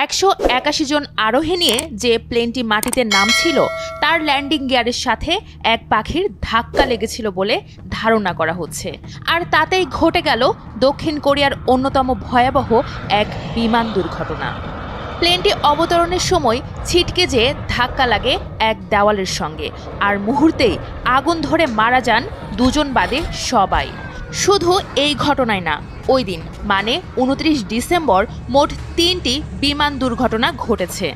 181 জন আরোহী নিয়ে যে প্লেনটি মাটিতে নামছিল তার ল্যান্ডিং গিয়ারের সাথে এক পাখির ধাক্কা লেগেছিল বলে ধারণা করা হচ্ছে। আর তাতেই ঘটে গেল দক্ষিণ কোরিয়ার অন্যতম ভয়াবহ এক বিমান দুর্ঘটনা। প্লেনটি অবতরণের সময় ছিটকে যেয়ে ধাক্কা লাগে এক দেওয়ালের সঙ্গে, আর মুহূর্তেই আগুন ধরে মারা যান দুজন বাদে সবাই। শুধু এই ঘটনায় না, ওই দিন মানে 29 ডিসেম্বর মোট 3টি বিমান দুর্ঘটনা ঘটেছে।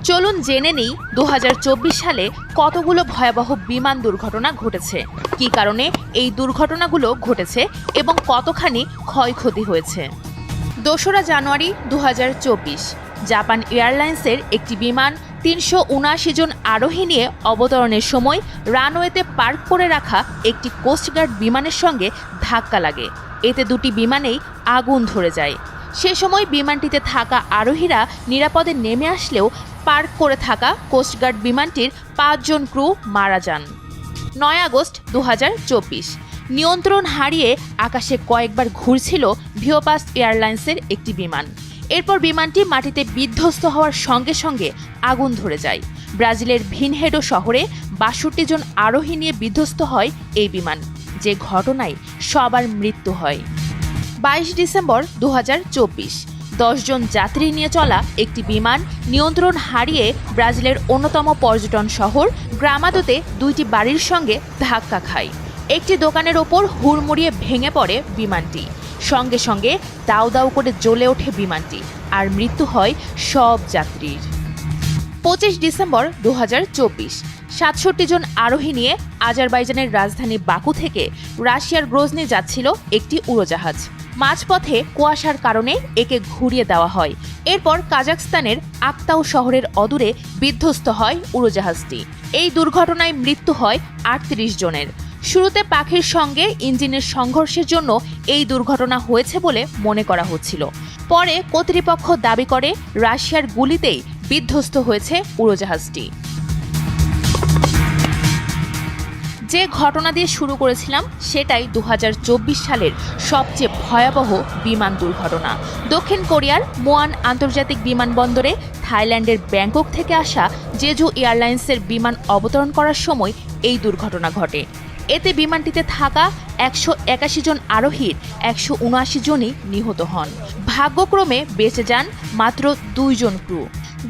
চলুন জেনে নিই 2024 সালে কতগুলো ভয়াবহ বিমান দুর্ঘটনা ঘটেছে, কী কারণে এই দুর্ঘটনাগুলো ঘটেছে এবং কতখানি ক্ষয়ক্ষতি হয়েছে। 2রা জানুয়ারি 2024 জাপান এয়ারলাইন্সের একটি বিমান 379 জন আরোহী নিয়ে অবতরণের সময় রানওয়েতে পার্ক করে রাখা একটি কোস্টগার্ড বিমানের সঙ্গে ধাক্কা লাগে। এতে দুটি বিমানেই আগুন ধরে যায়। সে সময় বিমানটিতে থাকা আরোহীরা নিরাপদে নেমে আসলেও পার্ক করে থাকা কোস্টগার্ড বিমানটির 5 জন ক্রু মারা যান। 9 আগস্ট 2024 নিয়ন্ত্রণ হারিয়ে আকাশে কয়েকবার ঘুরছিল ভিওপাস এয়ারলাইন্সের একটি বিমান। এরপর বিমানটি মাটিতে বিধ্বস্ত হওয়ার সঙ্গে সঙ্গে আগুন ধরে যায়। ব্রাজিলের ভিনহেডো শহরে 62 জন আরোহী নিয়ে বিধ্বস্ত হয় এই বিমান, যে ঘটনায় সবার মৃত্যু হয়। 22 ডিসেম্বর 2024 10 জন যাত্রী নিয়ে চলা একটি বিমান নিয়ন্ত্রণ হারিয়ে ব্রাজিলের অন্যতম পর্যটন শহর গ্রামাদোতে 2টি বাড়ির সঙ্গে ধাক্কা খায়। একটি দোকানের ওপর হুড়মুড়িয়ে ভেঙে পড়ে বিমানটি। সঙ্গে সঙ্গে দাউ দাউ করে জ্বলে ওঠে বিমানটি, আর মৃত্যু হয় সব যাত্রীর। 25 ডিসেম্বর 2024 67 জন আরোহী নিয়ে আজারবাইজানের রাজধানী বাকু থেকে রাশিয়ার গ্রোজনি যাচ্ছিল একটি উড়োজাহাজ। মাঝপথে কুয়াশার কারণে একে ঘুরিয়ে দেওয়া হয়। এরপর কাজাখস্তানের আক্তাউ শহরের অদূরে বিধ্বস্ত হয় উড়োজাহাজটি। এই দুর্ঘটনায় মৃত্যু হয় 38 জনের। শুরুতে পাখির সঙ্গে ইঞ্জিনের সংঘর্ষের জন্য এই দুর্ঘটনা হয়েছে বলে মনে করা হচ্ছিল। পরে কর্তৃপক্ষ দাবি করে রাশিয়ার গুলিতেই বিধ্বস্ত হয়েছে উড়োজাহাজটি। যে ঘটনা দিয়ে শুরু করেছিলাম সেটাই 2024 সালের সবচেয়ে ভয়াবহ বিমান দুর্ঘটনা। দক্ষিণ কোরিয়ার মোয়ান আন্তর্জাতিক বিমানবন্দরে থাইল্যান্ডের ব্যাংকক থেকে আসা জেজু এয়ারলাইন্সের বিমান অবতরণ করার সময় এই দুর্ঘটনা ঘটে। এতে বিমানটিতে থাকা 181 জন আরোহীর 179 জনই নিহত হন। ভাগ্যক্রমে বেঁচে যান মাত্র 2 জন ক্রু।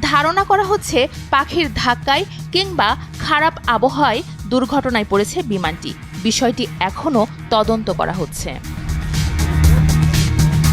ধারণা করা হচ্ছে পাখির ধাক্কায় কিংবা খারাপ আবহাওয়ায় দুর্ঘটনায় পড়েছে বিমানটি। বিষয়টি এখনও তদন্ত করা হচ্ছে।